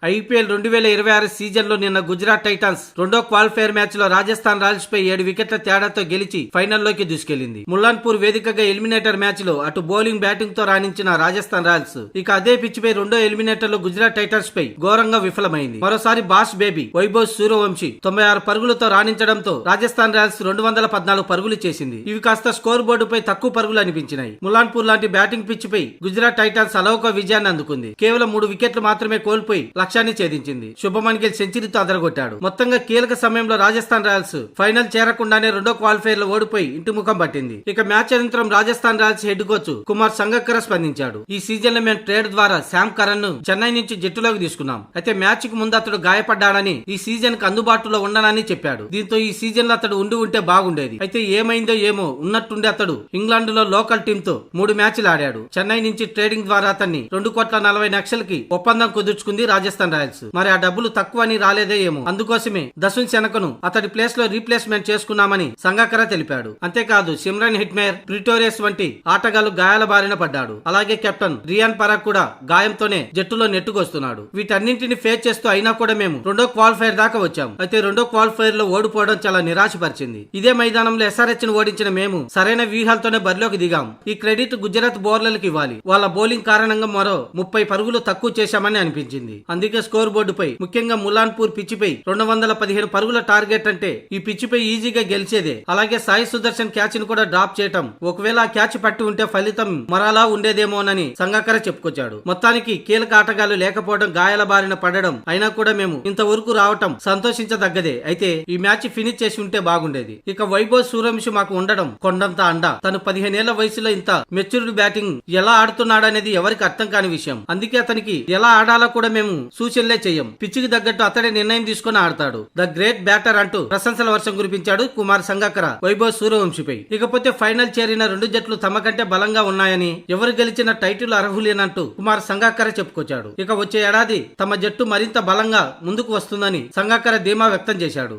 IPL 2026 season లో నిన్న Gujarat Titans రెండో క్వాలిఫైర్ మ్యాచ్ లో రాజస్థాన్ రాయల్స్ పై 7 వికెట్ల తేడాతో గెలిచి ఫైనల్లోకి దూసుకెళ్లింది. ముల్లాన్పూర్ వేదికగా ఎలిమినేటర్ మ్యాచ్ లో అటు బౌలింగ్ బ్యాటింగ్ తో రాణించిన రాజస్థాన్ రాయల్స్ ఇక అదే పిచ్ పై రెండో ఎలిమినేటర్ లో గుజరాత్ టైటాన్స్ పై ఘోరంగా విఫలమైంది. మరోసారి బాస్ బేబీ వైభవ్ సూర్యవంశీ 96 పరుగులతో రాణించడంతో రాజస్థాన్ రాయల్స్ 214 పరుగులు చేసింది. ఇవి కాస్త స్కోర్ బోర్డుపై తక్కువ పరుగులు అనిపించినాయి. ముల్లాన్పూర్ లాంటి బ్యాటింగ్ పిచ్ పై గుజరాత్ టైటాన్స్ అలౌక విజయాన్ని అందుకుంది. కేవలం 3 వికెట్లు మాత్రమే కోల్పోయి లక్ష్యాన్ని ఛేదించింది. శుభమన్ గిల్ సెంచరీతో అదరగొట్టాడు. మొత్తంగా కీలక సమయంలో రాజస్థాన్ రాయల్స్ ఫైనల్ చేరకుండానే రెండో క్వాలిఫైర్ లో ఓడిపోయి ఇంటి ముఖం పట్టింది. ఇక మ్యాచ్ అనంతరం Rajasthan Royals head coach Kumar Sangakkara స్పందించాడు. ఈ సీజన్ లో మేము ట్రేడ్ ద్వారా శామ్ కరణ్ ను చెన్నై నుంచి జట్టులోకి తీసుకున్నాం. అయితే మ్యాచ్ కు ముందు అతడు గాయపడ్డాడని ఈ సీజన్ కు అందుబాటులో ఉండనని చెప్పాడు. దీంతో ఈ సీజన్ లో అతడు ఉంటే బాగుండేది. అయితే ఏమైందో ఏమో ఉన్నట్టుండి అతడు ఇంగ్లాండ్ లో లోకల్ టీమ్ తో 3 మ్యాచ్లు ఆడాడు. చెన్నై నుంచి ట్రేడింగ్ ద్వారా అతన్ని 2,40,00,000కి ఒప్పందం కుదుర్చుకుంది రాజస్థాన్ రాయల్స్. మరి ఆ డబ్బులు తక్కువ అని రాలేదే ఏమో, అందుకోసమే దసున్ శనకను అతడి ప్లేస్ లో రీప్లేస్మెంట్ చేసుకున్నామని సంగక్కర తెలిపాడు. అంతేకాదు సిమ్రన్ హిట్మేర్, ప్రిటోరియస్ వంటి ఆటగాళ్లు గాయాల బారిన పడ్డాడు. అలాగే కెప్టెన్ రియాన్ పరాగ్ కూడా గాయంతోనే జట్టులో నెట్టుకొస్తున్నాడు. వీటన్నింటిని ఫేస్ చేస్తూ అయినా కూడా మేము రెండో క్వాలిఫైర్ దాకా వచ్చాం. అయితే రెండో క్వాలిఫైర్ లో ఓడిపోవడం చాలా నిరాశపరిచింది. ఇదే మైదానంలో ఎస్ఆర్హెచ్ ను ఓడించిన మేము సరైన వ్యూహాలతోనే బరిలోకి దిగాం. ఈ క్రెడిట్ గుజరాత్ బౌలర్లకు ఇవ్వాలి. వాళ్ళ బౌలింగ్ కారణంగా మరో 30 పరుగులు తక్కువ చేశామని అనిపించింది. అందుకే స్కోర్ బోర్డుపై ముఖ్యంగా ములాన్పూర్ పిచ్చిపై 215 పరుగుల టార్గెట్ అంటే ఈ పిచ్చిపై ఈజీగా గెలిచేదే. అలాగే సాయి సుదర్శన్ క్యాచ్ ను కూడా డ్రాప్ చేయటం, ఒకవేళ ఆ క్యాచ్ పట్టి ఉంటే ఫలితం మరలా ఉండేదేమోనని సంగక్కర చెప్పుకొచ్చాడు. మొత్తానికి కీలక ఆటగాళ్లు లేకపోవడం, గాయాల బారిన పడడం అయినా కూడా మేము ఇంతవరకు రావటం సంతోషించదగ్గదే. అయితే ఈ మ్యాచ్ ఫినిష్ చేసి ఉంటే బాగుండేది. ఇక వైభవ్ సూర్యవంశీ మాకు ఉండడం కొండంత అండ. తను 15 ఏళ్ల వయసులో ఇంత మెచ్యూర్డ్ బ్యాటింగ్ ఎలా ఆడుతున్నాడనేది ఎవరికి అర్థం కాని విషయం. అందుకే అతనికి ఎలా ఆడాలో కూడా మేము సూచనలే చెయ్యం. పిచ్చికి తగ్గట్టు అతడే నిర్ణయం తీసుకుని ఆడతాడు. ద గ్రేట్ బ్యాటర్ అంటూ ప్రశంసల వర్షం కురిపించాడు కుమార్ సంగక్కర వైభవ్ సూర్యవంశీపై. ఇకపోతే ఫైనల్ చేరిన 2 జట్లు తమ కంటే బలంగా ఉన్నాయని, ఎవరు గెలిచిన టైటిల్ అర్హులేనంటూ కుమార్ సంగక్కర చెప్పుకొచ్చాడు. ఇక వచ్చే ఏడాది తమ జట్టు మరింత బలంగా ముందుకు వస్తుందని సంగక్కర ధీమా వ్యక్తం చేశాడు.